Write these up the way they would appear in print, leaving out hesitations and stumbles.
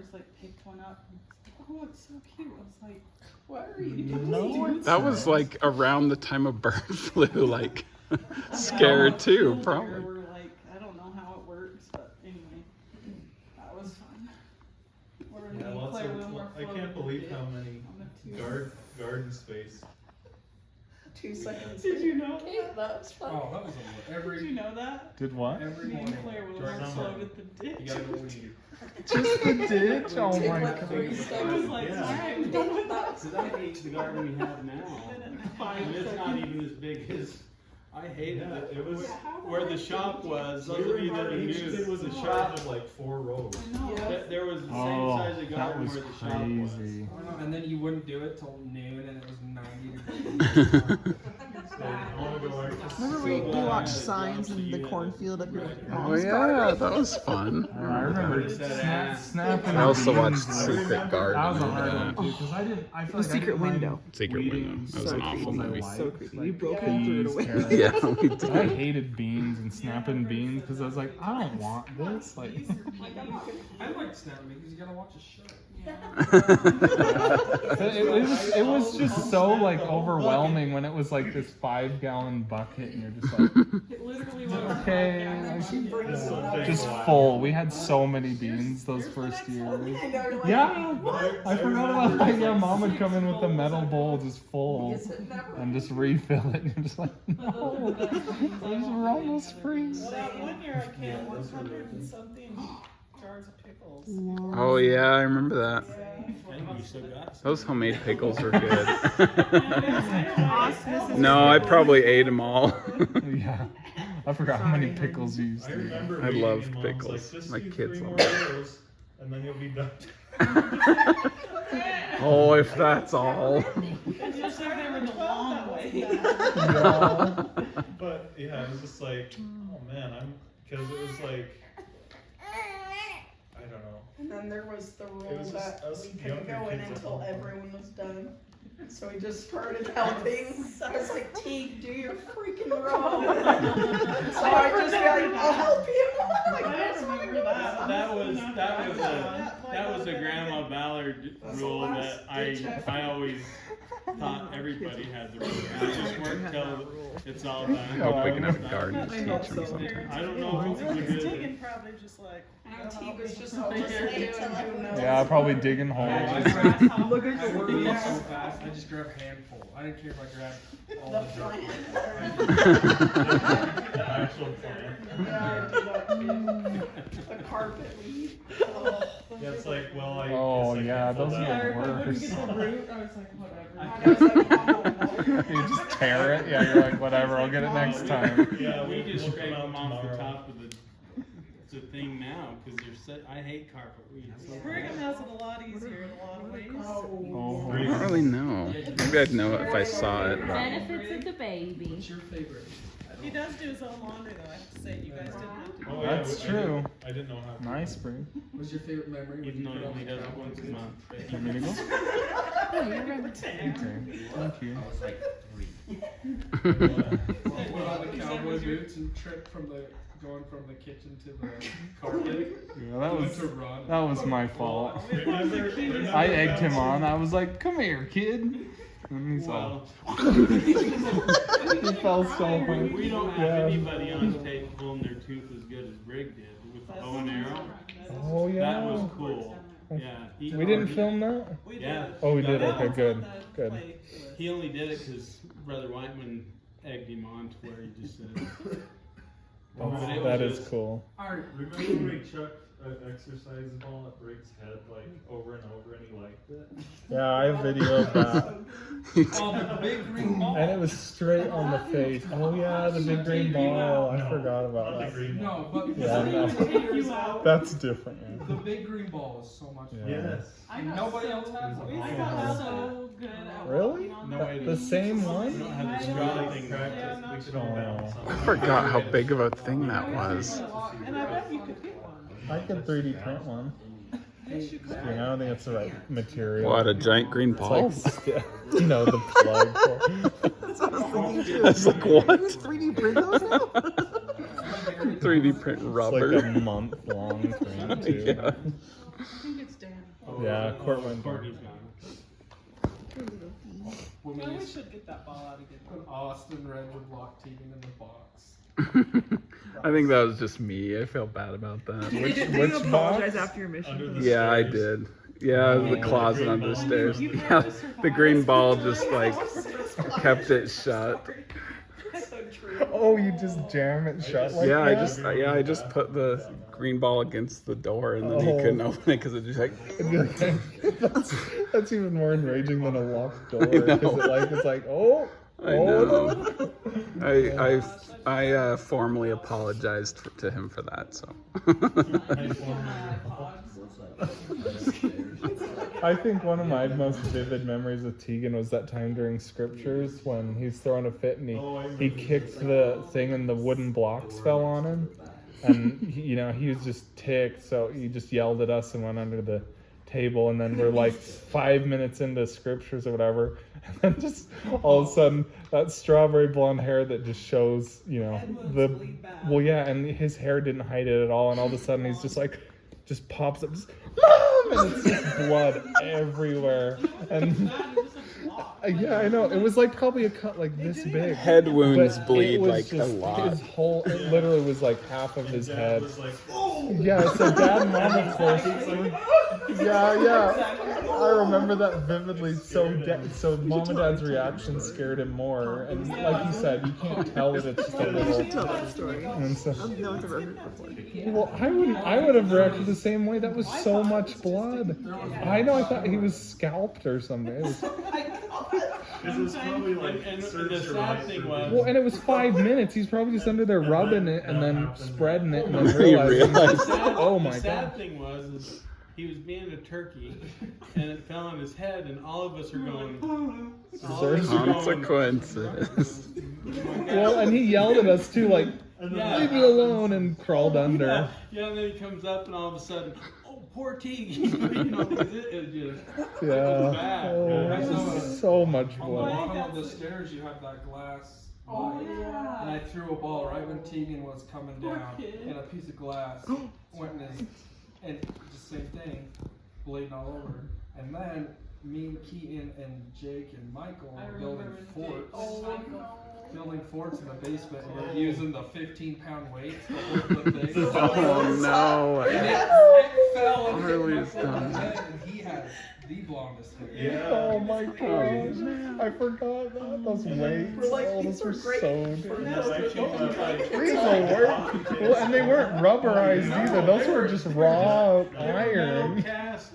just like picked one up. And it's like, oh, it's so cute. I was like, why are you No, that was like around the time of bird flu, like scared too, probably. We're like, I don't know how it works, but anyway, that was fun. I can't believe how many garden space. 2 seconds. Did you know Okay, that? that's fun. Oh, that was Did you know that? Did what? every Me and morning. Claire will during work summer, float at the ditch. You gotta go weed. Just the ditch? Oh Take my like god. 3 I was seconds. like, Yeah. alright, I'm done with that. Because I hate the garden we have now. And it's not even as big as, I hated Yeah, it. it was. Where the shop was, those of you that are Each new, kid was the in charge shop, of like 4 rows. I know. there was the same Oh, size of that garden was where the shop was. crazy. And then you wouldn't do it till noon and it was 90 degrees. I want to go artistic. Remember we watched signs in the cornfield at your Oh mom's yeah, garden? that was fun. I remember snapping. I also beans. watched Secret Garden. That was a hard Yeah. one too, because I didn't. I feel The like I Secret didn't mind Window. Secret weeding Window. That was So an awful creepy. movie. So creepy. We Like broke and threw it peas, away. carrots. Yeah, we did. I hated beans and snapping beans because I was like, I don't want this. Like, I like snapping because you gotta watch a show. it was just so like overwhelming when it was like this 5-gallon bucket and you're just like, It literally was. okay, like, just full. We had so many beans those first years. Yeah, I forgot about that. Yeah, mom would come in with the metal bowl just full and just refill it. And you're just like, no, we're almost free. That one year I canned 100 and something jars of pickles. Oh yeah, I remember that. I think we still got some. Those homemade pickles were good. No, I probably ate them all. Yeah, I forgot how many pickles you used I to eat. remember I reading loved and Mom's pickles. Like, just My do kids 3 love more them. rows, and then you'll be done. Oh, if that's all. It's just like they were the long way. Yeah. But yeah, it was just like, oh man, because it was like, I don't know. And then there was the It rule was just that us we couldn't younger go in kids at until home. everyone was done. So we just started helping. I was like, Teague, do your freaking row. So I just be like, I'll help you. Like, I don't remember that. That was a Grandma Ballard rule that I always thought everybody had the rule. I just worked till it's all done. Hope we can have a garden to I teach hope them so. sometime. I don't know if we Because did. Tegan probably just like. Teague was just always late till everyone knows. Yeah, probably digging holes. Look at I the would be word. so fast. I just grab a handful. I didn't care if I grabbed all The the dirt. plant. The actual plant. Yeah, I do that too. The carpet weed. Oh. Yeah, it's like, well, I Oh, guess I yeah, can't pull those that are out. the If I wouldn't worst. get the root, I was like, whatever. I was like, oh, no. You just tear it. Yeah, you're like, whatever. I'll get it next time. Yeah, We just we'll scrape come out them off the tomorrow. top of the thing now because they're I hate carpet weeds. Brigham has it a lot easier in a lot of ways. Oh. I don't really know. Maybe I'd know it if I saw it. But Benefits of the baby. What's your favorite? He does do his own laundry though, I have to say, you guys didn't have to. Oh, yeah, That's I true. I didn't know how to. Nice, Bree. What's your favorite memory? when Even you though put he on only the does it cowboy once a boots? month. But Want me to go? Okay. Thank you. I was like 3. Put on the cowboy boots and trip from going from the kitchen to the carpet. Yeah, that Went was to run. that was my fault. Remember I egged him on. I was like, "Come here, kid." And he's all. Well, He fell so hard. we don't have Yeah. anybody on tape pulling their tooth as good as Brig did with the bow and arrow. Oh yeah. That was cool. Yeah. We didn't film that. We Yeah. did. Oh, we did. That Okay, one's good, on the good. play to us. He only did it because Brother Whiteman egged him on to where he just said, That is cool. Alright. Remember when we chucked an exercise ball at Briggs' head like over and over and he liked it? Yeah, I have video of that. Oh, the big green ball. And it was straight on the face. Oh yeah, the big green ball. I forgot about Not the that. green one. No, but Yeah, no. Take you out. That's different. the big green ball is so much fun. Yeah. Yes. I And got nobody so- else has them. I got so good at Really? walking on No that. way. The same we one? don't have the I straw know. thing. Yeah, We should all balance on I that. forgot how big of a thing that was. And I bet you could get one. I could 3D print one. Yes, you could. I don't think it's the right material. What, a giant green It's ball? like, no, the plug. That's what I was thinking too. I was like, what? 3D print those now? 3D print It's rubber. like a month long thing too. Yeah. I think it's Dan. Yeah, Court went Courtney's gone. When Yeah, we we used should get that ball out again. when Austin Red would lock Tegan in the box. I think that was just me. I felt bad about that. Which you apologize box? after your mission? Under the Yeah, I stairs. did. Yeah, the closet under the stairs. Yeah, the green ball just like kept it shut. So true. Oh, you just jam it shut like Yeah, that? I just put the green ball against the door, and then he couldn't open it because it just like. that's even more enraging than a locked door. know. Because it's like, oh, I know. I formally apologized to him for that. So. I think one of my most vivid memories with Tegan was that time during scriptures when he's throwing a fit and he kicked the thing and the wooden blocks fell on him. And, he was just ticked, so he just yelled at us and went under the table. And then we're like 5 minutes into scriptures or whatever. And then just all of a sudden, that strawberry blonde hair that just shows, well, yeah, and his hair didn't hide it at all. And all of a sudden, he's just like, just pops up, just, Mom! And it's just blood everywhere. And yeah, I know. It was like probably a cut like this big. Head wounds But bleed it was like a just lot. His whole, it literally was like half of his Dad head. was like, Yeah, so Dad and Mom, of course. Yeah. I remember that vividly. So Mom and Dad's reaction scared him more. And like you said, you can't tell that it's just a You should tell little. that story. And so, No one's ever heard it before. well, I would have reacted the same way. That was so much blood. I know. I thought he was scalped or something. It was, because it's probably like, And search the your sad life thing for- was, well, and it was 5 minutes. He's probably just under there rubbing it and then spreading it and then He realizing. realized. Oh my the sad god. thing was is he was being a turkey, and it fell on his head, and all of us are going. all of us are going, Consequences. Well, and he yelled at us too, like, Yeah. leave me alone, and crawled under. Yeah, and then he comes up, and all of a sudden, oh, poor Teague. 'Cause it just. Yeah. Bad. Oh, it was so much On the blood. bottom of the stairs, you have that glass. Oh, light. yeah. And I threw a ball right when Tegan was coming Poor down, kid. and a piece of glass went in, and just same thing, bleeding all over. And then me and Keaton and Jake and Michael I were remember building when Jake. forts. Oh, Building forts in the basement, and we're using the 15-pound weights to hold the thing. Oh no. And it fell and hit Harley's Michael in done. the head, and he had the blondest hair. Yeah. Oh my gosh. I forgot that. Those weights. We're like, Oh, these those were are great so for good. No, actually, like, These will work. Well, and they weren't rubberized either. Those were just raw iron. Cast.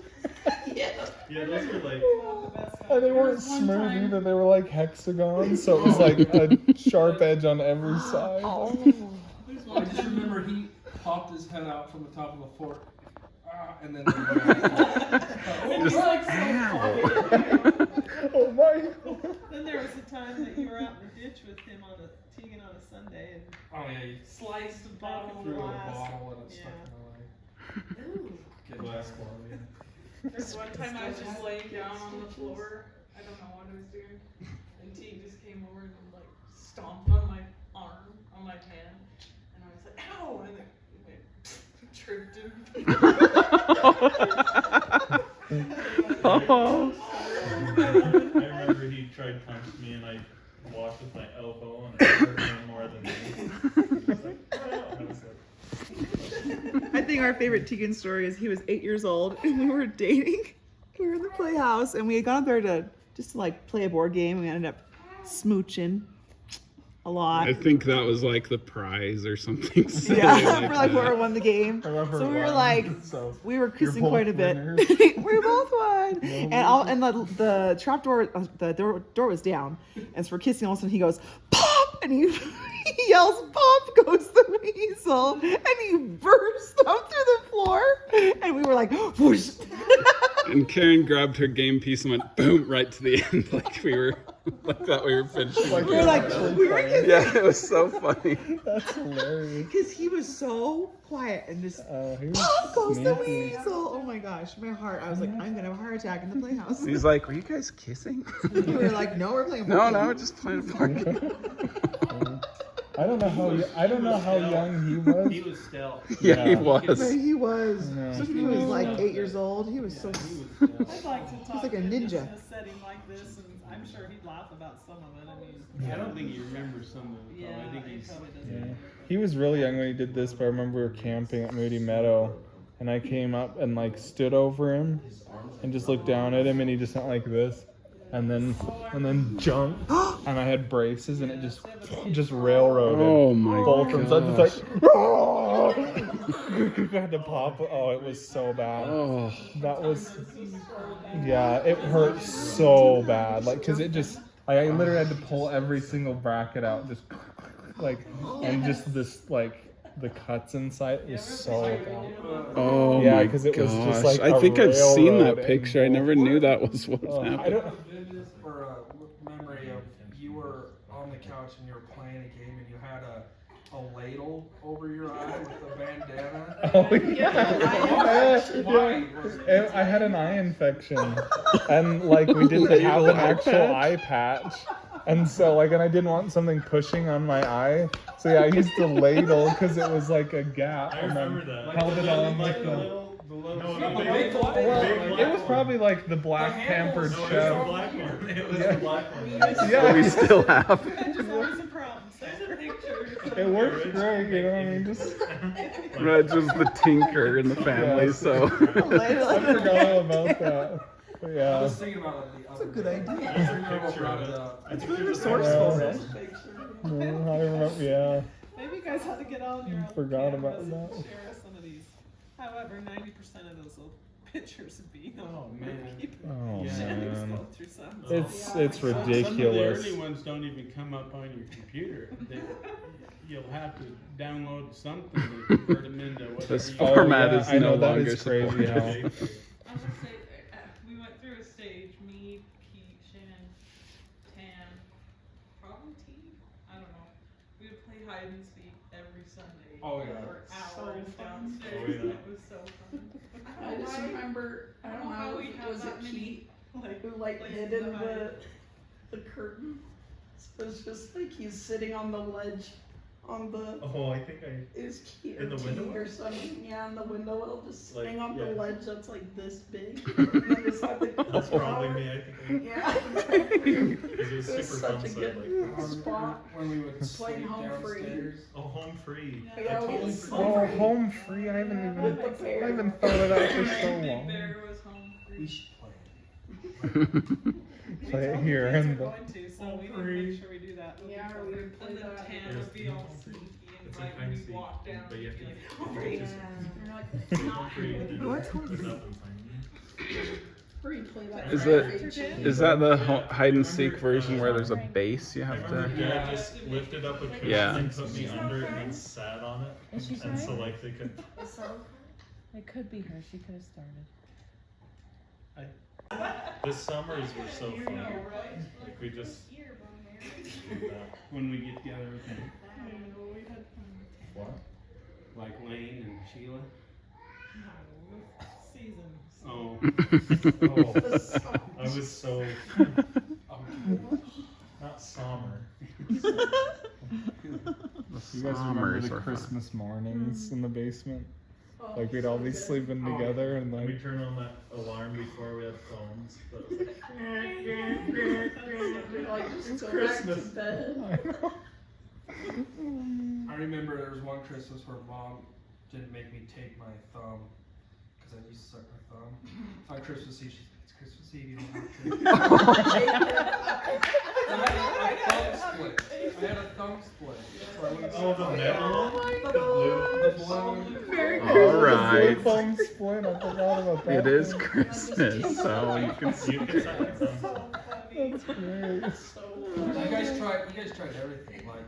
yeah, those were like, And they weren't smooth either. They were like hexagons, so it was like a sharp edge on every side. I just remember he popped his head out from the top of the fort, and then. Just, Oh my! Then there was a time that you were out in the ditch with him on a Tegan on a Sunday and Oh yeah, he sliced a bottle of threw a glass. bottle and it stuck in my leg. glass quality. There's one time I was just laying down on the floor. I don't know what I was doing. And T just came over and like stomped on my arm, on my hand. And I was like, ow! And it tripped him. oh. I remember he tried to punch me and I walked with my elbow and it hurt him more than me. He was like, "Oh," and I was like, I think our favorite Tegan story is he was 8 years old and we were dating. We were in the playhouse and we had gone up there to just like play a board game and we ended up smooching a lot. I think that was like the prize or something. silly Yeah, for like that. whoever won the game. Whoever So we were won, like, so we were kissing both quite a bit. winners. We both won. And the trap door, door was down. And so we're kissing. All of a sudden he goes, pop! And he yells, pop goes the weasel. And he burst up through the floor. And we were like, whoosh. And Karen grabbed her game piece and went boom right to the end, like we were, like that we were finishing. Like We were like, we were kissing. Yeah, it was so funny. That's hilarious. Because he was so quiet and just He was pop goes the sneaky. weasel. Oh my gosh, my heart. I was like, I'm gonna have a heart attack in the playhouse. He's like, were you guys kissing? We were like, no, we're playing. No, board no, game." we're just playing a board game. I don't know how young he was. He was still. Yeah, he Yeah. was. But he was. No. When he was like 8 years old, he was so. I'd like to talk like a to him just ninja. in a setting like this, and I'm sure he'd laugh about some of it. I mean, I don't think he remembers some of it. yeah, Though. I think he he's. probably doesn't. Yeah. He was really young when he did this, but I remember we were camping at Moody Meadow, and I came up and like stood over him and just looked down at him, and he just went like this, and then jumped, and I had braces, and it just railroaded. Oh my Both of them. So I gosh. just like, I had to pop. Oh, it was so bad. Oh. That was, yeah, it hurt so bad. Like, cause it just, like, I literally had to pull every single bracket out, just like, and just this, like, the cuts inside was so bad. Oh Yeah, my 'cause it was just gosh. like I a think I've seen railroad that picture. I never knew that was what I happened. don't. For a memory of you were on the couch and you were playing a game and you had a ladle over your eye with a bandana. Oh, yeah. Why? I had an eye infection, and like we didn't have an actual eye patch, and so like, and I didn't want something pushing on my eye, so yeah, I used the ladle because it was like a gap, I and then remember that. held it on Like with the the. little. No, the the big big black one. Well, Big it black was one. probably like the black pampered No, it was the chef. black one. It was Yeah. the black one. Yeah, We still have. There's always a problem. There's a picture. it works great, you know what I mean? Just Reg was the tinker in the family, Yeah. so. I forgot all about that. But I yeah. was thinking about it the other a good day. idea. I There's a remember picture brought of it it. up. I think Very there's a resourceful, picture. Reg. No, I remember, yeah. Maybe you guys have to get on your own Forgot about cameras and that. share some of these. However, 90% of those little pictures would be on Oh, man. people. Oh Yeah. man. Go through some. It's Some of the ridiculous. early ones don't even come up on your computer. You'll have to download something to convert them into whatever. This you format Oh, yeah, is I know, no that longer is crazy supported. how- I was gonna say, we went through a stage, me, Pete, Shannon, Tan, probably T, I don't know. We would play hide and seek every Sunday. Oh, yeah. For So hours fun. downstairs, Oh, and yeah. it was so fun. I just remember, I don't know, how we have was it that many, Pete like, who like places hid to in hide. the curtain? So it's just like he's sitting on the ledge on the, Oh, I think I. is Keith In or the Teague window? or something, yeah, in the window well, just Like, sitting on the yeah. ledge that's like this big. And then just have the That's probably power. me. I think. Yeah. Because it was It was super such fun. a So good like, spot. When we would sleep Playing home free. downstairs. oh, home free. Yeah, I totally it was forgot. Oh, home free. I haven't even thought of that for so Big long. Bear was home We free. should play it. Play it All the here kids and are the. going to, so we need to make sure we do that. Yeah, we would play And then that. Tan would be all sneaky and It's like like when hide you and seek, walk down, but you you'd have be to. like, you have to just You're like, play home free and then What's home look free? up and find me. free play that. Is right it- page. Is that the hide and seek version where there's a base you I have remember to? Dad just lifted up a cushion Yeah. and put me under it and then sat on it, Is she and so trying? like they could. It could be her. She could have started. The summers were so fun. Like we just. did that. When we get together with him, What? like Lane and Sheila. Seasons. Oh, Oh, I was so. Not somber. You guys remember Summers the were fun. Christmas mornings in the basement? Like we'd all be sleeping together and And we like. turn on that alarm before we had phones. That was like, Like, just go Christmas. back to bed. I remember there was one Christmas where Mom didn't make me take my thumb because I used to suck my thumb. On Christmas Eve, she's like, it's Christmas Eve, you don't have to. I had a thumb split. I had a thumb split. So I wouldn't oh, suck the my metal thumb. one? The blue. The blue. All right. Thumb split. I forgot about that. It is Christmas, so you can see. You can suck your thumb. That's great. You guys tried everything, like,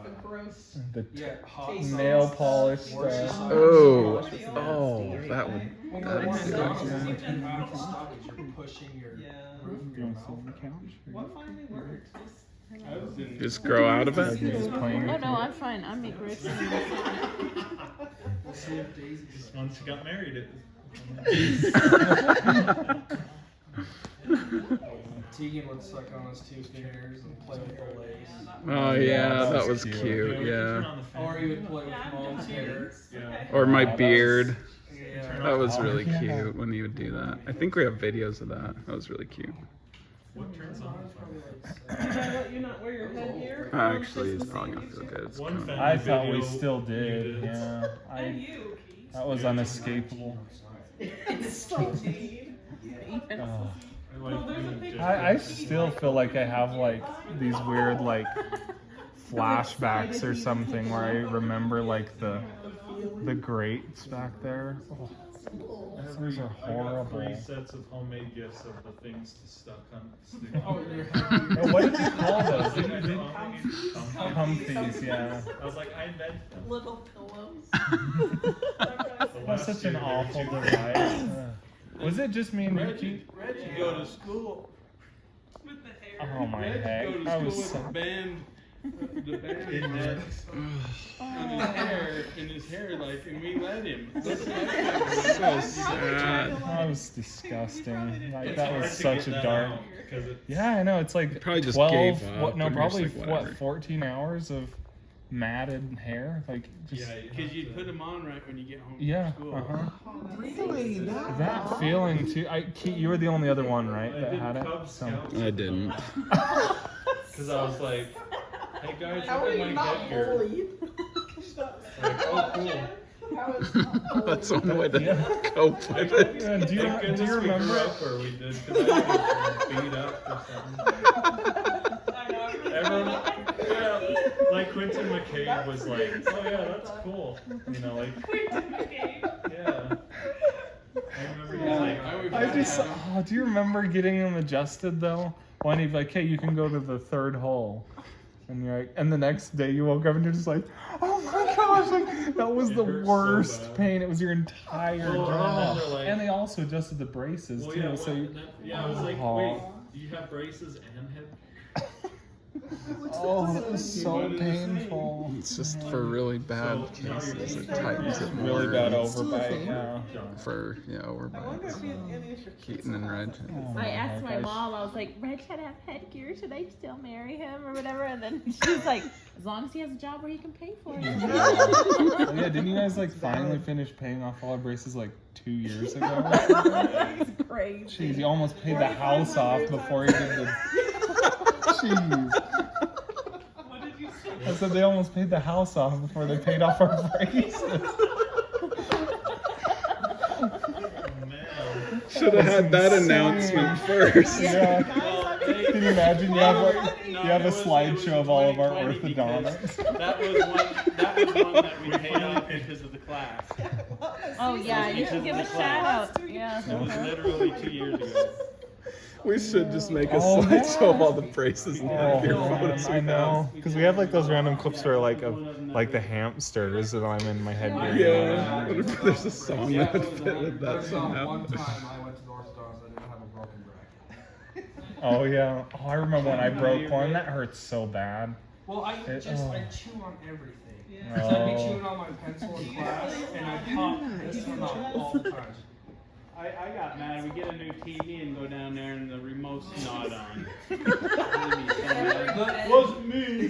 The gross. The yeah, hot nail sauce, polish worse stuff. sauce. Oh, oh, that would. When That'd you're be on good. McDonald's, Yeah. you have to stop it. You're pushing your Yeah. roof of You your want to sit on the mouth. couch? What finally worked? Just I was in. Just grow out of Like it. you're just playing. Oh no, I'm fine. I make grits. We'll see if Daisy's Just once you got married, it. T Tegan would suck on his 2 fingers and play with the legs. Oh yeah, that was cute. Yeah. Or he would play with mom's hair. Or my beard. Yeah. That was really cute when he would do that. I think we have videos of that. That was really cute. What turns on the Did I let you not wear your headgear? Actually, it's probably gonna feel good. It's One coming. family I thought we video still you did. Yeah. And you, Keith. That was unescapable. Indeed. Oh. Well, there's a picture. I still feel like I have like these weird like flashbacks or something where I remember like the grates back there. Oh, those are I got 3 horrible. sets of homemade gifts of the things to stick Oh, on. your Oh, what did you call those? Comfy. Humpies, yeah. I was like, I invented them. Little pillows. That was such an awful device. Was it just me and Nikki? Reggie go to school. With the hair. Oh my Reggie heck. go to I school was with so... a band. The band Index. in his hair, like, and we let him. So sad. That was disgusting. Like It's that hard was to such get a that dark. out, 'cause it's- Yeah, I know. It's like Probably just 12. gave up, What? No, and you're just probably like, whatever. 14 hours of matted hair. Like just. Yeah, because you put them on right when you get home Yeah. from school. Really? That feeling too. Keith, you were the only other one, right, I that did had it. Cub So. Scouts. I didn't. Because I was like, hey guys, How look are at you my not headgear. bullied? Like, oh, cool. How is not bullied? That's one way to Yeah. cope with it. Yeah, do you Thank goodness we grew remember? up where we did, because I was beat up or something. I know. Everyone, yeah, like Quentin McCabe was like, oh yeah, that's cool. You know, like, yeah. I remember he was like, I just. Oh, do you remember getting them adjusted though? When he'd be like, hey, you can go to the 3rd hole. And you're like, and the next day you woke up and you're just like, oh my gosh, like that was It the hurt so worst bad. pain. It was your entire Well, jaw. they're like- And they also adjusted the braces well, too. yeah, So you, yeah, I was like, Aw. wait, do you have braces and head? oh, that was so What did it say? painful. It's just for really bad So, now you're cases. It just- tightens it more. Really bad It's overbite. Yeah. For overbites. Keaton and Reg. Oh, I asked my gosh. mom, I was like, Reg had to have headgear, should I still marry him or whatever? And then she was like, as long as he has a job where he can pay for it. Yeah, didn't you guys like finally finish paying off all our braces like 2 years ago? It's crazy. Jeez, you almost paid the house off before you did the. Jeez. What did you say? I said they almost paid the house off before they paid off our braces. Oh man. Should have had that announcement first. Yeah. Well, hey, Can you imagine you have like, no, you have it a was slideshow of all of our 2020 because orthodontics? That was one that we paid off because of the class. Oh yeah, you should give a shout out. It Yeah. was literally 2 years ago. We should just make a Oh, slideshow yeah. of all the braces and Oh, headgear man, photos we I know. have. Because we have like those random clips where like of like the hamsters that I'm in my headgear. Yeah, what if there's a song Yeah, that would fit with that there's somehow? one time I went to the orthodontist, I didn't have a broken bracket. Oh yeah. Oh, I remember when I broke one. That hurts so bad. Well, I It- just, I oh. chew on everything. Yeah. So I'd be Oh. chewing on my pencil in class, and I pop this one out all the time. I got mad. We get a new TV and go down there and the remote's not on. The, Wasn't me.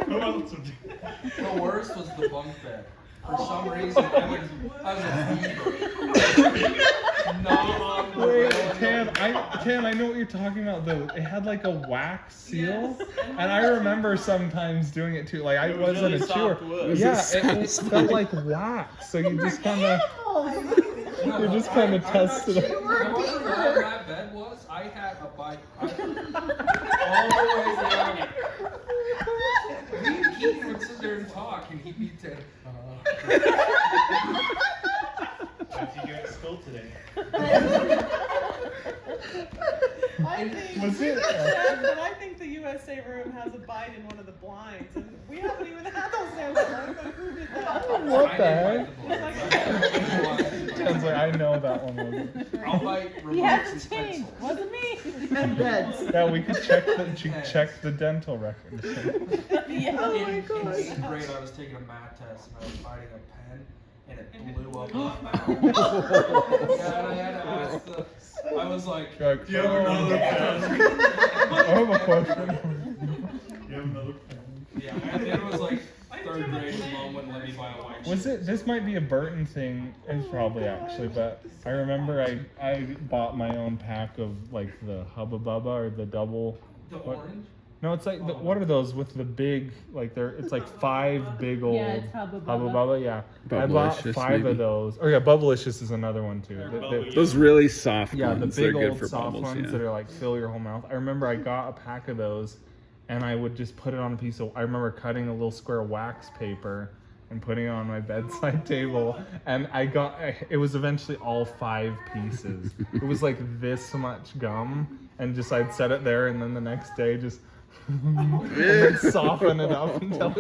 Who else would the worst was the bunk bed. For some reason, I was a beaver. Not on the Wait, rail. Tam, I know what you're talking about though. It had like a wax seal, and I remember sometimes doing it too. Like I It was wasn't really a chewer. soft wood. Yeah, Does it, it it sound felt like- like wax. So you just kind of, No, you just I- kind of I'm tested not it. sure. However long that bed was, I had a bike all the way down it. Me and Keaton would sit there and talk, and he'd be dead. What did you do at school today? I think, Was it? but I think the USA room has a bite in one of the blinds, and we haven't even had those there long. But who did that? What the heck? heck? Tam's like, I know that one wasn't. I'll bite He remotes has and to change. pencils. Wasn't me. And beds. Yeah, we could check the dental records. Yeah. Oh my In gosh. 8th grade, I was taking a math test, and I was fighting a pen, and it blew up in my mouth. Yeah, and I had to ask the, I was like, Do you have another pen? I have a question. Do you have another pen? yeah, I think it was like third grade. His mom wouldn't let me buy a white Was shirt. it? This might be a Burton thing. It's probably actually, but I remember I bought my own pack of like the Hubba Bubba or the double. The what- orange? No, it's like what are those with the big like they're it's like 5 big old Yeah, it's Hubba Hubba Bubba. Bubba. Yeah, I bought Bubblicious, 5 maybe. of those. Or yeah, Bubblicious is another one too. Those really soft Yeah, the ones. big They're good old for soft bubbles. ones Yeah. that are like fill your whole mouth. I remember I got a pack of those, and I would just put it on a piece of. I remember cutting a little square of wax paper and putting it on my bedside table, and it was eventually all 5 pieces. It was like this much gum, and just I'd set it there, and then the next day just. and then soften it up until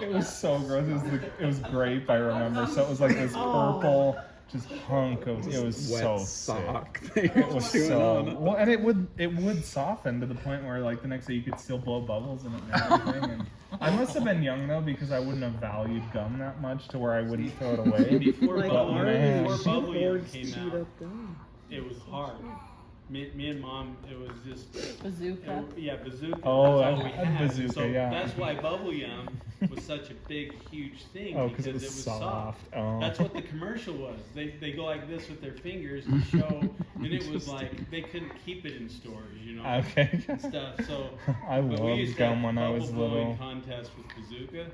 it was so gross. It was grape, I remember. So it was like this purple just hunk of it was Wet so sock. sick. It was so well, and it would soften to the point where like the next day you could still blow bubbles in it and everything. And I must have been young though because I wouldn't have valued gum that much to where I wouldn't throw it away. Before Like bubble, man. before bubble gum came chewed out, up gum. it was hard. Me and Mom, it was just Bazooka. yeah, bazooka. Oh, that's all I we had had. bazooka, So yeah. that's why bubble gum was such a big, huge thing. Oh, because because it was soft. Oh. That's what the commercial was. They go like this with their fingers and show, and it was like they couldn't keep it in stores, you know, Okay. and stuff. So I but we loved used to gum have when I was bubble blowing little. contest with bazooka.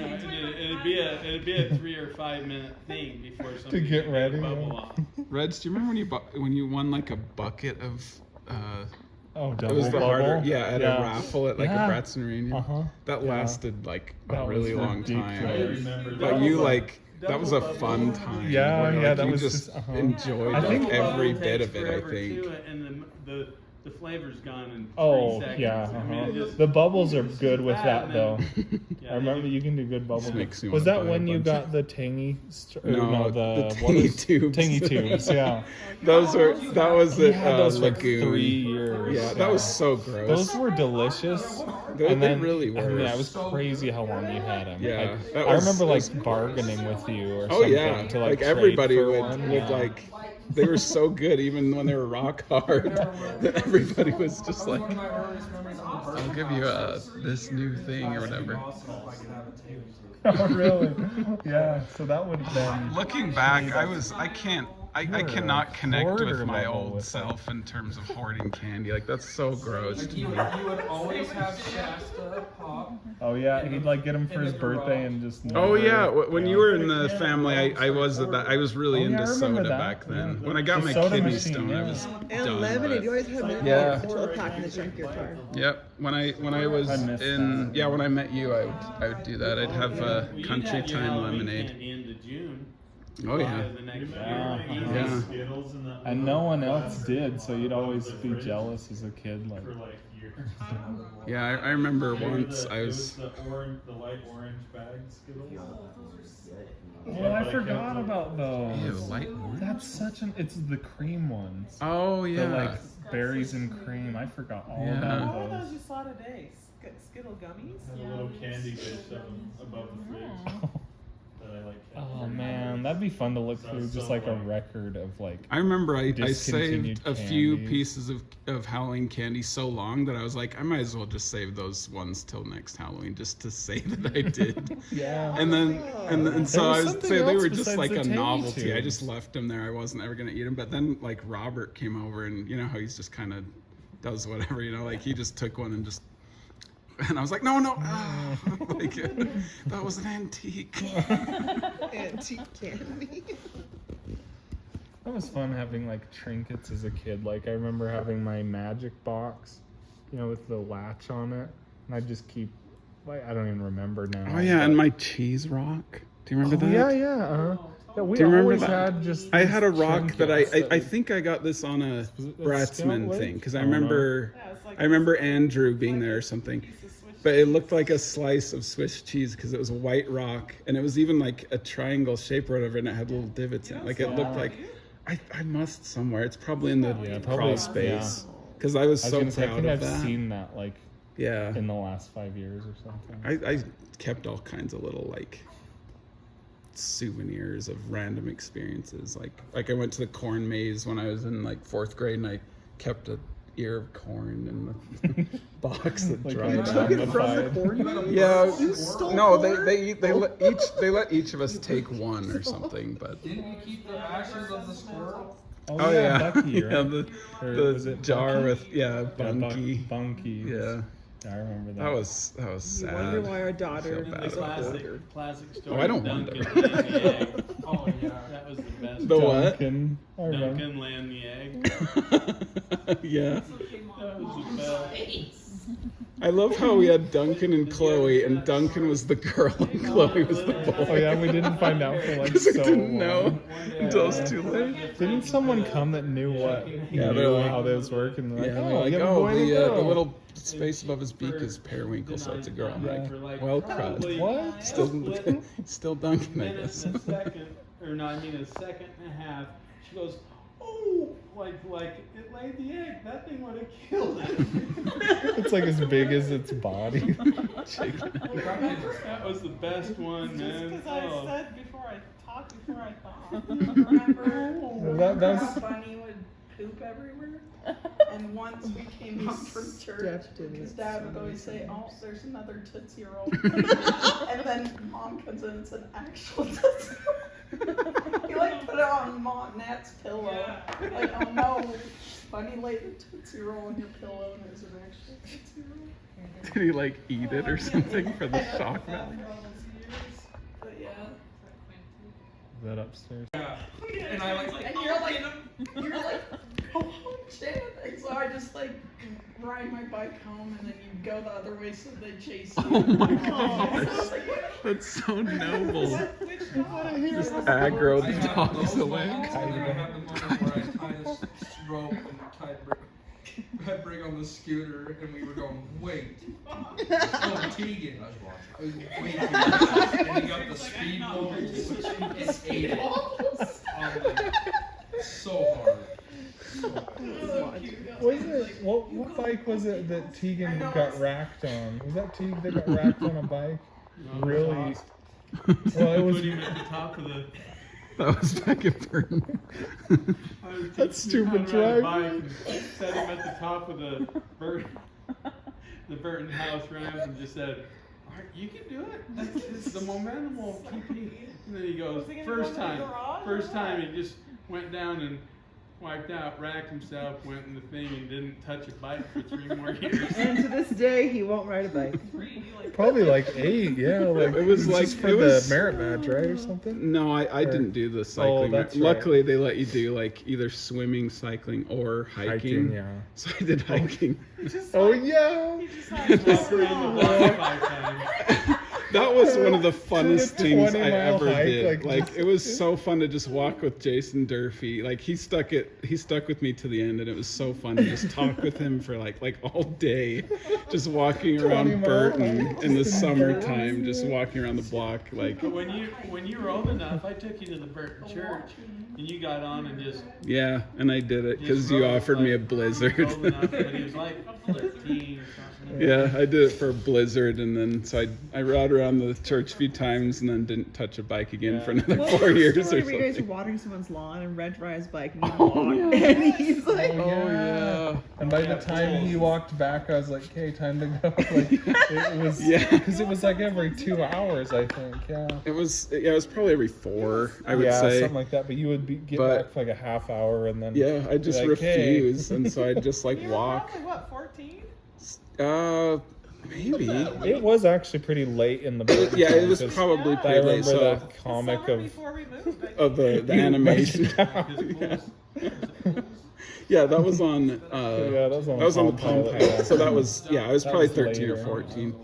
It'd be a 3 or 5 minute thing before somebody get could ready, bubble yeah. off. Reg, do you remember when you won like a bucket of? Oh, It double was the bubble? harder, yeah, at a raffle at like Yeah. a Bratson reunion. Uh-huh. That Yeah. lasted like a That really was long time. ridiculous. remember But that. you like that was a fun time. Yeah, where, yeah, like, that you was just just, uh-huh. enjoyed I think- like, every Bubble bit takes of it. I forever, think. too, and the flavor's gone in 3 Oh, seconds. yeah. I mean, Uh-huh. it just- The bubbles are good with bad, that though. yeah, I remember you can do good bubbles. Just makes me Was wanna that buy when a you bunch. got the tangy? No, the the what tangy is- tubes. Tangy tubes, yeah. That was We at had those for Lagoon. 3 years. Yeah, that was so gross. Those were delicious. They And then, really were. and yeah, it was crazy how long you had them. Yeah, Like, that I was- remember that was like bargaining with you or Oh something yeah, to like trade everybody for would one. would Yeah. like. They were so good even when they were rock hard. That everybody was just like, One of my earliest memories of the I'll give you this new thing or whatever. Awesome if I could have a tape. Oh really? Yeah. So that would have been. Looking back, I cannot connect with hoarder my level old with self in terms of hoarding candy. Like that's so gross Like to you me. would always have Shasta pop. Oh yeah, he'd like get him for his birthday and just. Oh never- yeah, when you were in the family, I was really Oh, yeah, I into remember soda that. back then. Yeah. When I got The my soda kidney machine, stone, yeah. I was And done lemonade, with you it. always had lemonade. Yeah. A 12-pack in the junkyard. Yep. When I was I missed in that. yeah when I met you, I would do that. I'd have Well, you'd country have your time Halloween lemonade. candy into June. Oh yeah. The next Yeah. year. Yeah. Skittles in that And no one else plastic did, so you'd always above be the fridge jealous as a kid. Like, For like years. Yeah, I remember They were once the- I it was. the light orange bag Skittles. oh, I forgot about those. Ew, light orange. That's such an. It's the cream ones. Oh The yeah. like berries and cream. I forgot all Yeah. about What are those. those you saw today? Skittle gummies? Had a little candy dish of them above the fridge that I like. Oh man, that'd be fun to look Sounds through, just so like a like- record of like. I remember I Discontinued saved a few candies. pieces of Halloween candy so long that I was like, I might as well just save those ones till next Halloween just to say that I did. Yeah. And then so There was I was something say they else were just besides like the a tangy novelty. I tubes. just left them there. I wasn't ever gonna eat them. But then like Robert came over and you know how he's just kind of does whatever, you know, like he just took one and just. And I was like, no, like that was an antique. Antique candy. That was fun having like trinkets as a kid. Like I remember having my magic box, you know, with the latch on it, and I'd just keep. Like I don't even remember now. Oh yeah, but- and my cheese rock. Do you remember that? Yeah, yeah. Yeah, we Do you remember always that? had just. I had a these rock that trinkets I think I got this on a Was it Bratzman Scout thing Lake? because I I don't know. remember Yeah, it's like I remember Andrew being there or something. But it looked like a slice of Swiss cheese because it was a white rock and it was even like a triangle shape or whatever and it had little divots in it. Like it looked like I must somewhere. It's probably in the Yeah, crawl probably, space because I was I was so gonna say, I proud think of I've that. seen that like Yeah, in the last 5 years or something. I kept all kinds of little like souvenirs of random experiences. Like I went to the corn maze when I was in like 4th grade, and I kept a ear of corn in the box that Like dried you out. took it from the corn maze? Yeah, You stole no, corn? they let each of us take one or something, but Didn't you keep the ashes of the squirrel? Oh yeah, Bucky, yeah, right? Or was the it jar Bucky? with Bunky. Bunky. Yeah, I remember that. that was You sad. wonder why our daughter Feel bad is a about hoarder. Classic story. Oh, I don't Duncan wonder. laying the egg. Oh yeah. That was the best. The what? Duncan. I remember. Duncan laying the egg. Yeah. That was the best. I love how we had Duncan and Chloe, and Duncan was the girl and Chloe was the boy. Oh yeah, we didn't find out for like Because we so didn't long. know until it was too late. Didn't someone come that knew what? Yeah, knew they're like- how this worked, and Yeah, they're like, they're like, you have a oh, boy and a the girl." little space above his beak is periwinkle, so it's a girl. I'm like, well, crud. What? Still Duncan, I Minute guess. and a second, or no, I mean a second and a half. She goes, oh, like it laid the egg. That thing would have killed it. It's like as big as its body. That was the best one, Just man. because I Oh. said before I talked, before I thought. Remember that's- how Bunny would poop everywhere? And once we came home from church, Stepped in his it. dad would always say, oh, there's another Tootsie Roll. And then Mom comes in and it's an actual Tootsie Roll. He like put it on Nat's pillow. Yeah. Like, oh no, Bunny laid the Tootsie Roll on your pillow and it was an actual Tootsie Roll. Did he like eat it or something for the shock value? But yeah. Is that upstairs? Yeah. And I like, And you're like, oh shit. And so I just like ride my bike home and then you go the other way so they chase you. Oh my gosh, that's so noble. Just aggro I the have dogs those away. moments, and I have the moment where I tie this rope and I'd bring on the scooter and we were going, wait. Oh, Tegan. I was way too fast. And he got the speed bumps and ate it. So hard. Was it what bike was it that Tegan got racked on? Was that Tegan that got racked on a bike? Really? Well, it was. Put him at the top of the. That was back in Burton. That's stupid Set him driving. at the top of the Burton house ramp and just said, "All right, you can do it. The momentum will keep you." And then he goes, Was he gonna first go in the time, garage first or time he just went down and wiped out, racked himself, went in the thing and didn't touch a bike for 3 more years. And to this day, he won't ride a bike. Probably like 8, yeah. Like It was like- just for it was- the merit badge, right, or something. No, I didn't do the cycling. that's right. Luckily, they let you do like either swimming, cycling, or hiking. Yeah. So I did hiking. Oh yeah. Walked around the block 5 times. That was one of the funnest Did a things I 20-mile ever hike, did. like, Like it was so fun to just walk with Jason Durfee. Like he stuck with me to the end, and it was so fun to just talk with him for like all day, just walking 20 around mile Burton hike, in the just in summertime, Burton, just yeah. walking around the block. Like But when you were old enough, I took you to the Burton church, and you got on and just yeah, and I did it because just you rode, offered me a like, blizzard. old enough, but he was like 13 or something. Yeah, I did it for a blizzard, and then so I rode around the church a few times, and then didn't touch a bike again for another What 4 was years the or story where you guys were something. watering someone's lawn and Rent rides his bike and he Oh, walked yeah. and he's like, Oh yeah. And by the time he walked back, I was like, "Okay, time to go." Like it was, Yeah. because it was like every 2 hours, I think. Yeah. It was probably every 4, I would yeah, say. something like that. But you would get But- back for like a half hour, and then Yeah, I just like, "Hey." refuse, and so I'd just like You were walk. probably what, 14? Maybe. It was actually pretty late in the Burton Yeah, it time, was 'cause probably Yeah. I pretty late. remember So that comic Summer of before we moved. of the animation. Yeah, that was on. Yeah, that was on that was on the Palm Palm Pilot. Pilot. So that was I was That probably was 13 or later. 14.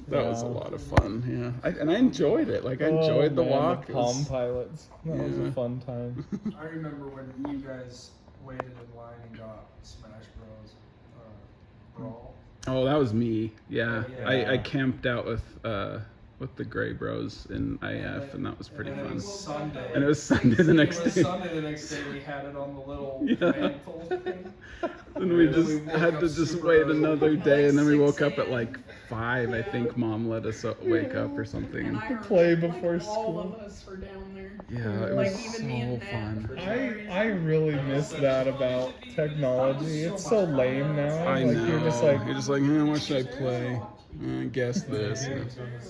That was a Yeah. lot of fun. Yeah, and I enjoyed it. Like I enjoyed the man, walk. The It Palm was- Pilots. That was Yeah. a fun time. I remember when you guys waited in line and got Smash Bros. Brawl. Oh, that was me. Yeah, Yeah. I camped out with with the Gray Bros in IF, and that was pretty And it fun. was Sunday. And it was Sunday the next It was day. Sunday the next day. We had it on the little Yeah. mantle thing. And we And just we woke had up to just super wait early. another At day, like and then we 6 woke up at a.m. like 5. I think Mom let us wake up or something. And I heard, play like, before all school. of us were down there. Yeah, it Like, was even me and so Nat. fun. I really miss that about technology. It's so lame now. I Like know. you're just like, what should I play? Guess this.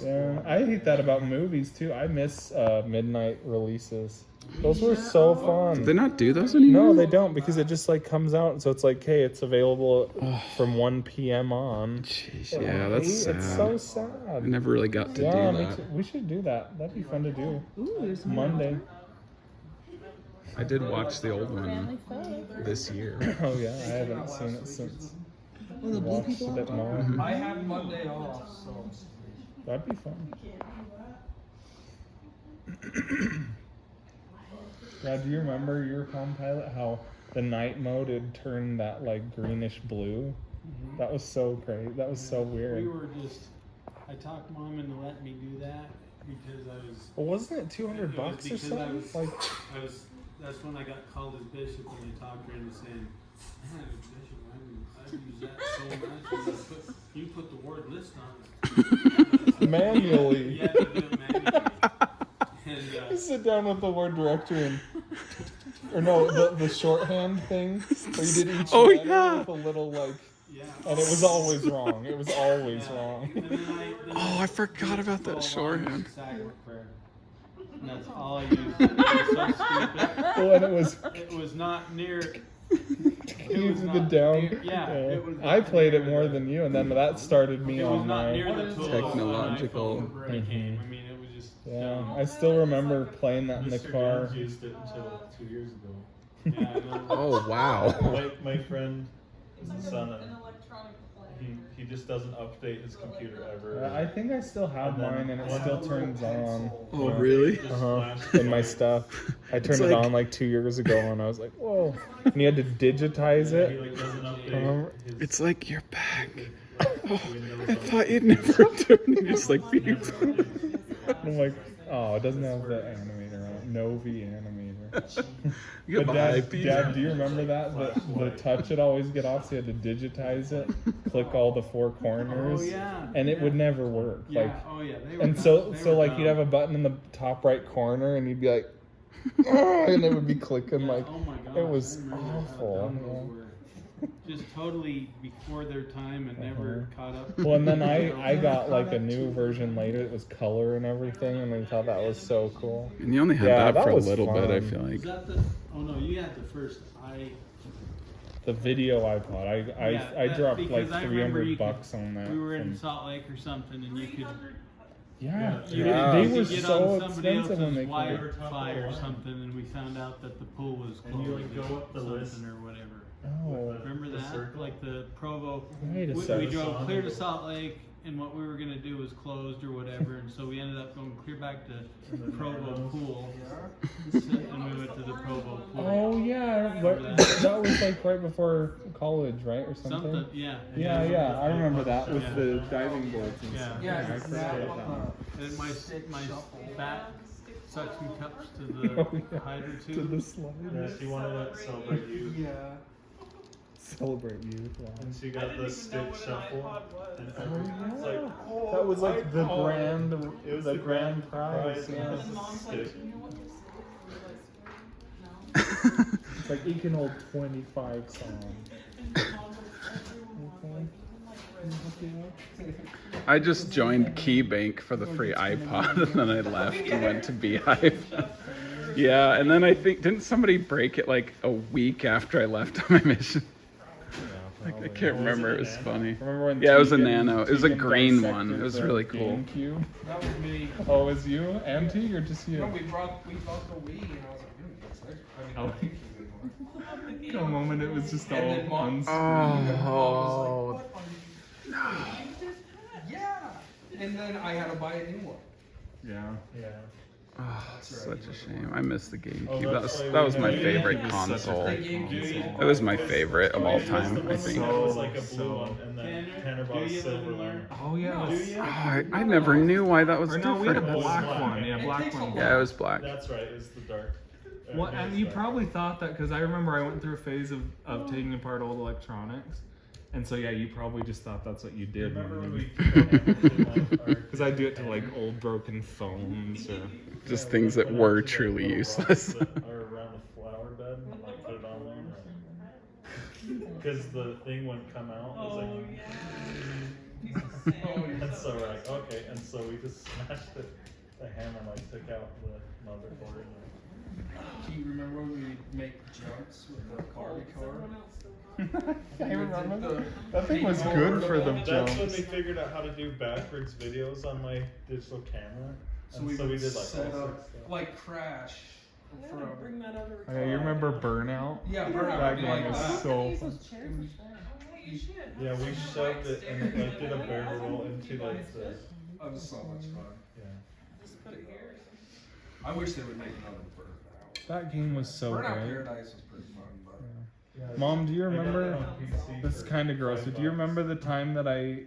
yeah. I hate that about movies too. I miss midnight releases. Those were so fun. Do they not do those anymore? No, they don't, because it just like comes out. So it's like, hey, it's available from 1 p.m. on. Jeez, yeah, that's sad. It's so I sad. never really got to Yeah, do me that. too. We should do that. That'd be fun to do. Ooh, there's Monday. I did watch the old one family photo. this year. Oh yeah, I haven't seen it since. Oh, the blue Watched people. it more. I have Monday off, so. That'd be fun. Yeah, do you remember your Palm Pilot? How the night mode would turn that like greenish blue? That was so great. That was so weird. We were just, I talked Mom into letting me do that because I was. Well, wasn't it 200 It was bucks or because I something? was- Like, That's when I got called as bishop and they talked her into saying, man, bishop, I've used that so much. You put the word list on it. manually. You had to do it manually. And, You sit down with the word directory and, or no, the shorthand thing where you did each Oh, letter yeah. with a little like, yeah. and it was always wrong. It was always wrong. And then Oh, I forgot about that 12 shorthand. hours of sacrament prayer. And that's all I used. It was so stupid. Well, and it was It was not near. you was did the not down. near- yeah, it was I not played it near more the- than you, and then that started me It was on not my. near the tool Technological. an iPhone became. I mean, it was just. Yeah, I still remember playing that in the Mr. car. Jones used it until 2 years ago. Yeah, I know. Oh, wow. My friend is the son of. An electronic play. He just doesn't update his computer ever. I think I still have And then mine, and it one still little turns on. pencil Oh, really? just Uh-huh. flashed In my by. stuff. I It's turned it like- on like 2 years ago, and I was like, whoa. And you had to digitize Yeah, he it. like doesn't update Uh-huh. his It's like you're back. Oh, Windows I on thought you'd never do it. You're just like, I'm like, oh, it doesn't have the animator on it. Novi animator. But goodbye, Dad, do you remember that? The touch would always get off, so you had to digitize it, click all the 4 corners, Oh, yeah. and it would never work. Yeah. Like, Oh yeah. They were and dumb. so They so were like dumb. you'd have a button in the top right corner, and you'd be like, "Oh," and it would be clicking Yeah, like. oh my gosh, it was I remember how awful. dumb those were. Just totally before their time and never caught up. Well, and then I got like a new version later. It was color and everything, and I thought that was so cool. And you only had Yeah, that that for a was little bit, I fun. feel Was like. that the? Oh no, you had the first. The video iPod, I Yeah, I that- dropped like because I remember 300 you could- bucks on that. We were in from- Salt Lake or something, and you could. yeah, You Yeah. they could were get so on somebody expensive when else's they came. Wi-Fi or something, and we found out that the pool was And you closed would go up the or list. something or whatever. Oh, Remember The that? circle. Like the Provo. wait a We second. drove clear to Salt Lake, and what we were gonna do was closed or whatever, and so we ended up going clear back to the Provo pool, and we went to the Provo pool. Oh yeah, but that was like right before college, right, or something. Something, yeah. Yeah, I remember that with Yeah. the diving boards and Yeah. stuff. Yeah, I forget that. And my back suction cups to Oh, the yeah. hydro To tube. the slide. Yeah, she wanted to celebrate you. Yeah. Celebrate youth. Wow. And she got the stick shuffle. And it's like, That was like the oh, grand, it was the grand prize. prize, Yeah. And mom's like, Stick. you know what this is? No. It's like you can hold 25 songs. And mom's like, everyone wants like, I just joined KeyBank for the free iPod, and then I left and went to Beehive. Yeah, and then I think, didn't somebody break it like a week after I left on my mission? I can't remember. It was funny. Remember when Yeah, it was a Tegan- Nano. It was a Tegan green dissected one. It was the really cool. GameCube? That was me. Oh, it was you and T, or just you? No, we brought the Wii, and I was like, that's nice. I mean, Oh. I think it was For a moment, it was just all And then Mom- unscrewed. Oh, Yeah. And then I had to buy a new one. Yeah. yeah. Oh, That's right, such you a were the shame. one. I missed the GameCube. Oh, That that's was why that was we my made it. favorite GameCube was such a console. great It was my favorite of all It was the time. I one that think. was like a blue So- one, and then Tanner do bought a you live silver and one. learn? Oh yeah. Do you? I never knew why that was Or no, we had a different. black Black. one. Yeah, It black takes a one. Yeah, it was black. That's right. It's the dark. Well, it and is you dark. probably thought that because I remember I went through a phase of taking apart old electronics, and so yeah, you probably just thought that's what you did. Remember when you- we? Because I do it to like old broken phones or. Just things that were truly useless. Or around the flower bed, and like put it on there. Because the thing wouldn't come out. It was Oh, like, yeah. Piece of sand. and so we're like, okay, and so we just smashed it. The hammer like took out the motherboard. Do you remember when we make jumps with the Barbie car? Everyone else still I remember We did that. the That thing was big good for the overload. That's when jumps. they figured out how to do backwards videos on my digital camera. So And we, so we would did like set all up sorts of stuff. like Crash Yeah, from bring that over. Oh, yeah, you remember Burnout? yeah, Burnout That would be game like was that. so Use fun. those chairs instead. Oh, yeah, you should. Yeah, we shoved it and like did a barrel roll into like the That was so much fun. yeah. Just put it here. I wish they would make another Burnout. That game was so Burnout great. Paradise was pretty fun, but Mom, do you I got remember? that on PC This is for kind of gross. $5. Do you remember the time that I,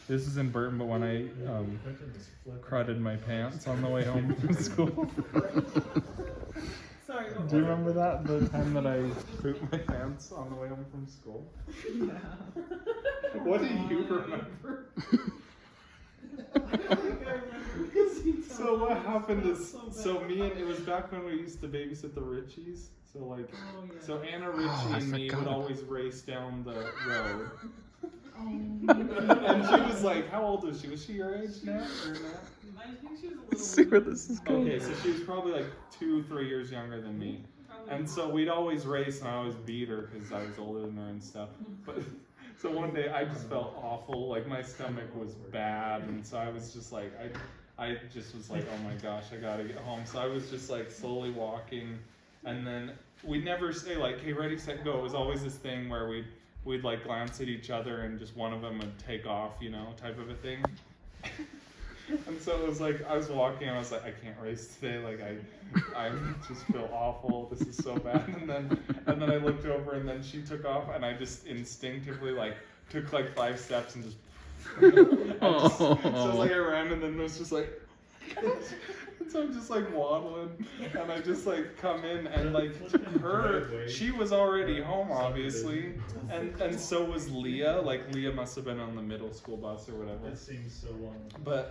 this is in Burton, but when I cruded my pants on the way home from school? Sorry. Do you remember that? The time that I pooped my pants on the way home from school? What do you remember? So what happened is, so me and, it was back when we used to babysit the Richies. So like, so Anna Ritchie I and me forgot would about- always race down the road. And she was like, how old is she? Was she your age now or not? I think she was a little. See where this is going. Okay, so she was probably like 2-3 years younger than me. And so we'd always race and I always beat her because I was older than her and stuff. But so one day I just felt awful, like my stomach was bad, and so I was just like, I just was like, oh my gosh, I gotta get home. So I was just like slowly walking, and then we'd never say like, hey, ready, set, go. It was always this thing where we'd like glance at each other and just one of them would take off, you know, type of a thing. And so it was like, I was walking and I was like, I can't race today. Like I just feel awful. This is so bad. And then I looked over and then she took off and I just instinctively like took like 5 steps and just, so like I ran and then it was just like, and so I'm just like waddling and I just like come in and like her, she was already home obviously, and so was Leah. Like Leah must have been on the middle school bus or whatever. That seems so long. But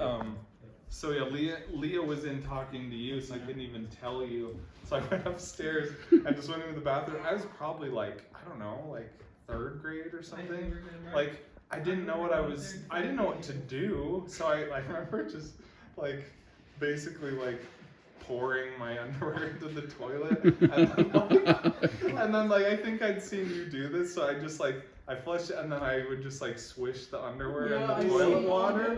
so yeah, Leah was in talking to you, so I couldn't even tell you. So I went upstairs and just went into the bathroom. I was probably like, I don't know, like 3rd grade or something. Like I didn't know what to do. So I remember just like basically like pouring my underwear into the toilet and then like I think I'd seen you do this, so I just like I flushed it and then I would just like swish the underwear in the toilet water.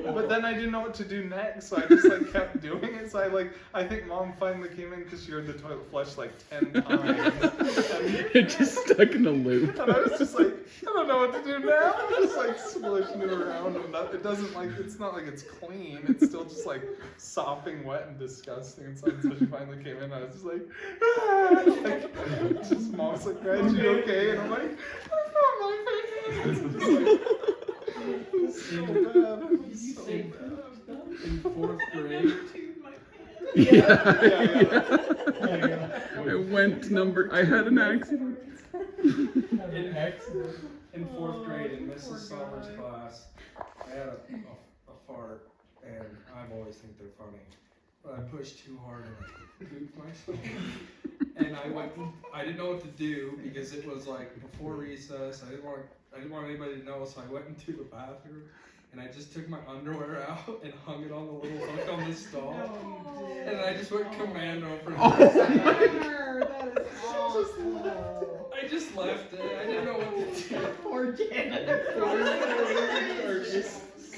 But then I didn't know what to do next, so I just like kept doing it. So I think Mom finally came in because she heard the toilet flush like 10 times. It just stuck in a loop. And I was just like, I don't know what to do now. I'm just like splishing it around, and it doesn't like, it's not like it's clean. It's still just like sopping wet and disgusting. And so she finally came in, and I was just like, ah! Like, just Mom's like, Reg, you okay? And I'm like, my face. It's just like, it was so bad. It was so bad. In 4th grade, Yeah. I went I had an accident. in 4th grade in Mrs. Summers' class, I had a fart, and I've always think they're funny. But I pushed too hard and I pooped myself. And I didn't know what to do because it was like before recess. I didn't want anybody to know, so I went into the bathroom and I just took my underwear out and hung it on the little hook on the stall. And I just went commando for I just left it. I didn't know what to do. Poor janitor.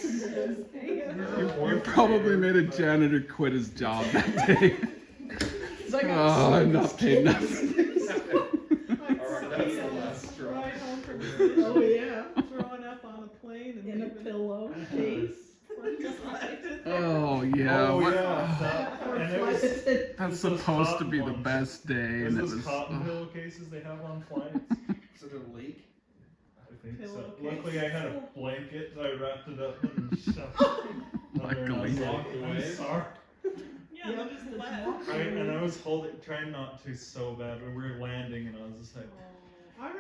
You probably made a janitor quit his job that day. Oh, I'm not paid enough. Alright, that's the last straw. Ride home from the Oh yeah. throwing up on a plane and In a leaving. pillowcase. Just left it there. Oh yeah. Oh, What, yeah. And it was, That's those supposed to cotton be the ones. best day, It was and it those was. cotton pillowcases they have on flights. Is it a leak? I think so. Pillowcase. Luckily, I had a blanket, so I wrapped it up and shoved it under, and I was Luckily. like, I'm sorry. Yeah, they just left. Right, and I was trying not to so bad when we were landing, and I was just like,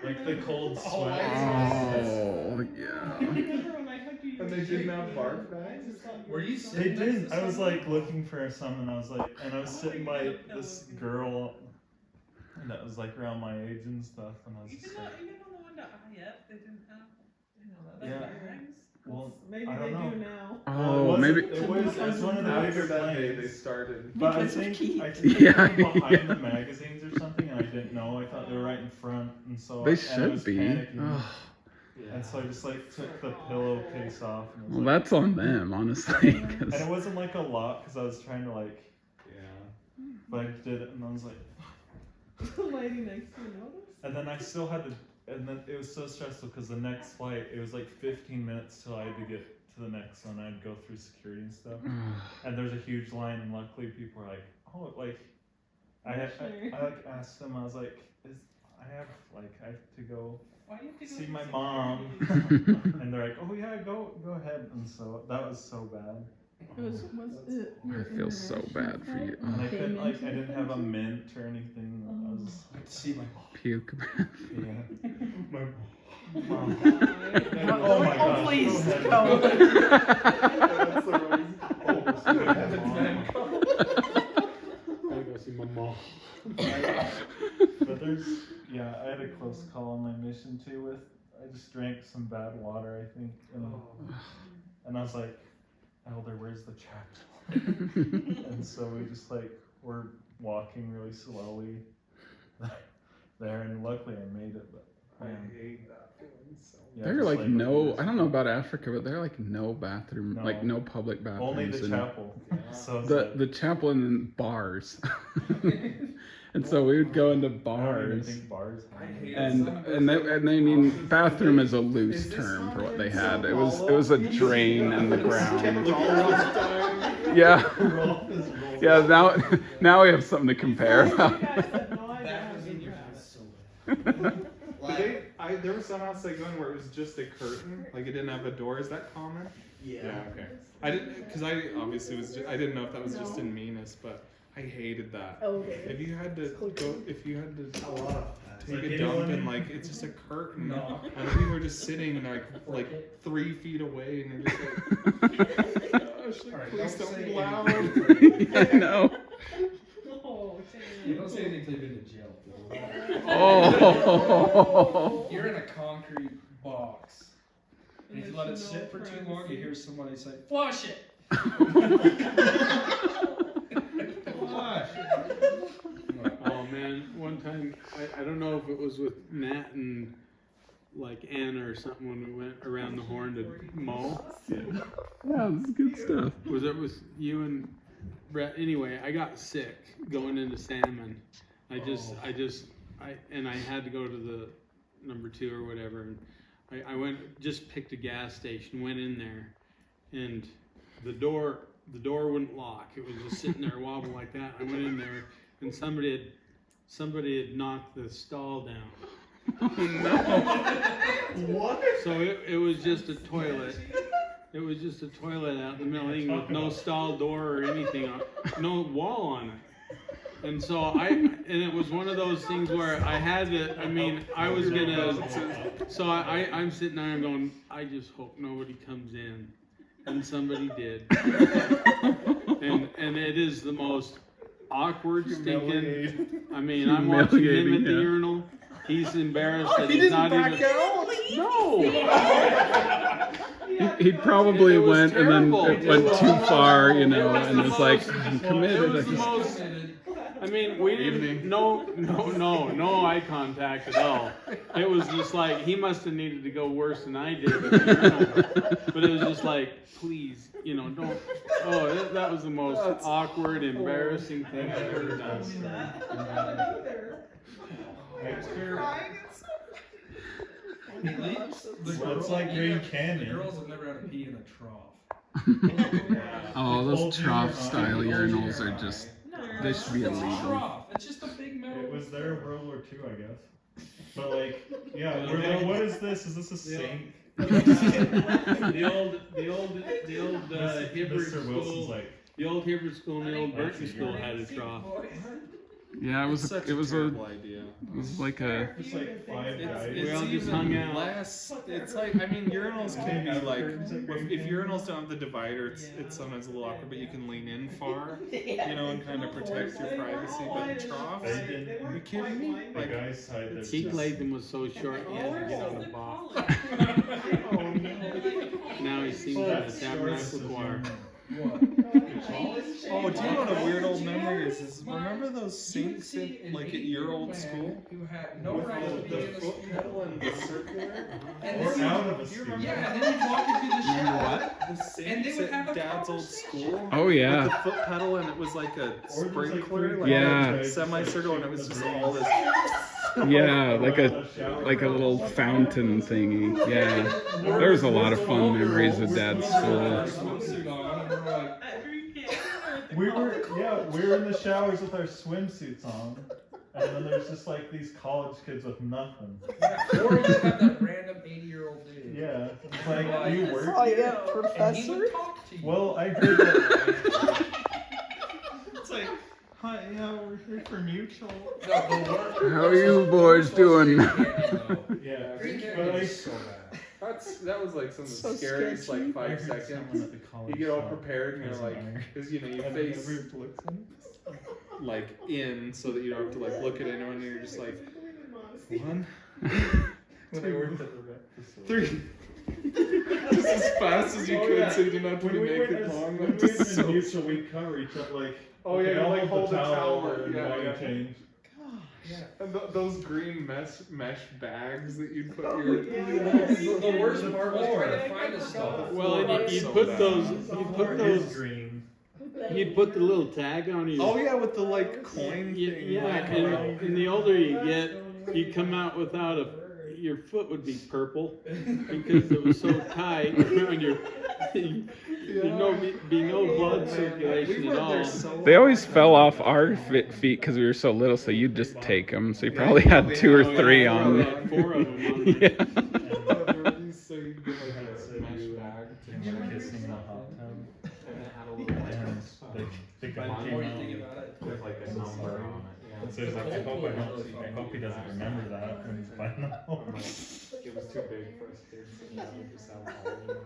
like the cold sweat. Oh yeah. Remember when I hugged you? And they didn't have barf bags? Were you They sitting next didn't. to I was someone? like looking for some, and I was like, and I was sitting by this girl, and that was like around my age and stuff, and I was just like, Even on the one to IF, they didn't have. Yeah. Earrings. well, Maybe I they don't do know. now. Oh, it maybe. It was one of the After bigger that day, planes. they started. But I Because of think Keith. they Yeah. were behind the magazines or something, and I didn't know. I thought they were right in front, and so They and I should was be. panicking. Ugh. And so I just like took the pillowcase off, and, it was Well, like, that's on them, honestly. 'cause- and it wasn't like a lot because I was trying to like, Yeah. but I did it, and I was like, The lady next to you noticed? and then I still had to, and then it was so stressful because the next flight it was like 15 minutes till I had to get to the next one. I'd go through security and stuff, and there's a huge line, and luckily people were like, oh, like, I like asked them, I was like, I have to go Why do you have to go see to my security? mom, and they're like, oh yeah, go ahead, and so that was so bad. I feel so bad for you. And I Oh, couldn't I didn't have a mint or anything. I was just, I had to see my mom. puke. yeah. My mom. Oh my God. please Go ahead. That's the wrong. I gotta go see my mom. But there's, yeah, I had a close call on my mission too with, I just drank some bad water, I think, and I was like, Elder, where's the chapel? And so we just like, we're walking really slowly there, and luckily I made it, but I hate that feeling so much. yeah, There are just like no, I don't know about Africa, but there are like no bathroom, No. like no public bathrooms. only the in chapel. So it's the like, the chapel and then bars. And so we would go into I don't even bars. think bars. I hate And they mean bathroom is a loose term for what they had. It was a drain in the ground. Yeah. Yeah, now we have something to compare. That was in your house so bad. There was some house I go in where it was just a curtain, like it didn't have a door. Is that common? Yeah. Okay. I didn't, because I obviously I didn't know if that was just in Minas, but I hated that. Okay. If you had to A lot of take Like a dump anyone- and like it's just a curtain, No. and people are just sitting like 3 feet away, and you're just like, gosh, like, Alright, please don't don't say be loud. I know. Oh, You don't say anything until you've been to jail. Oh. You're in a concrete box. And if you let it sit for too long, you hear somebody say, flush it! Flush! Oh man, one time I don't know if it was with Matt and like Anna or something when we went around the horn to mow. Yeah, this is good stuff. Was it with you and Brett? Anyway, I got sick going into salmon. I had to go to the number 2 or whatever, and I went, just picked a gas station, went in there, and the door wouldn't lock. It was just sitting there wobbling like that. I went in there, and somebody had knocked the stall down. Oh no. What? So it was just a toilet. It was just a toilet out in the middle of the thing with no stall door or anything on, no wall on it. And so it was one of those things where I had to, I was gonna, so I'm sitting there and going, I just hope nobody comes in. And somebody did. and it is the most awkward, stinking, I'm watching him at the urinal. He's embarrassed that he's not even. No! He probably It was went terrible. and then it went too far, and it's like, I'm committed. It was the most, we didn't, no eye contact at all. It was just like, he must have needed to go worse than I did. But it was just like, please, don't, that was the most awkward, embarrassing thing I've ever done. It's like Green The Canyon. girls have never had to pee in a trough. Oh, Old those trough junior style high. urinals are just, they should be illegal. Trough. It's just a big metal. It was there in World War II, I guess. But like, yeah, we're like, what is this? Is this a sink? The old Hibbert Mr. Wilson's school, like, the old Hibbert school and the old Burton school had a trough. Yeah, it was Such it was a idea. it was like a it's like 5 guys. We all just even hung out. less. It's like, I mean, urinals can be like, if urinals don't have the divider, it's sometimes a little awkward, but you can lean in far, you know, and kind of protect your privacy. But troughs, They did. are you kidding me? The Like, guy's side, there's Keith just, Latham was so short he had to get on the box. Oh no. Now he sings in the Tabernacle Choir. oh, do you know what a weird old memory is remember those sinks like at your old school? Who had no with right to be the in a foot pedal and the circular, And or then out you- of a scoop. Yeah, and then you'd walk into the shower. What? The And they sinks would have at a Dad's old conversation. school? oh With yeah. the foot pedal and it was like a Or there's, sprinkler, three like Yeah. a semicircle, and it was just all this. Yeah, like a little fountain thingy. Yeah, there was a lot of fun memories with Dad's school. Swimsuit on, and we're like, We were in the showers with our swimsuits on, and then there's just like these college kids with nothing. yeah. Or you have that random 80-year-old dude. Yeah, it's like you work. Oh yeah, And he professor. would talk to you. Well, I did that. It's like, hi, yeah, we're here for mutual. No, the work. How are you boys doing? Yeah, Green but candy like, is so bad. That was like some of the So scariest sketchy. like I 5 heard someone seconds. at the college You get all shop prepared and you're doesn't like, matter. because you know you And face everybody looks in. like in so that you don't have to like look at anyone and you're just like 1, When I worked at the vet facility. 3. Just as fast as you could so you didn't have to When be we went naked as long. when we Just went so- in mutual, we cover each other like. Oh, yeah, okay, you I'll like hold hold the the towel towel and- and yeah, while you yeah. change. Yeah. And those green mesh bags that you'd put your. The worst part was trying to find the stuff. Well, and you'd So put bad. those, The you'd floor put is those, green. you'd put the little tag on your. Oh yeah, with the like coin Yeah, thing. yeah, like, and the older you get, you come out without your foot would be purple because it was so tight around your. There'd be no blood circulation at all. They always fell off our feet because we were so little, so you'd just take them. So you probably had 2 or 3 on. Had 4 of them on there. Yeah. So you'd get like a mesh bag. And we were kissing in the hot tub. And it had a little And the guy The came more you think out. about it, with like a number on it. And so he's like, I hope he doesn't remember that when he's finding out. It was too big for us kids, and now we just have all of them.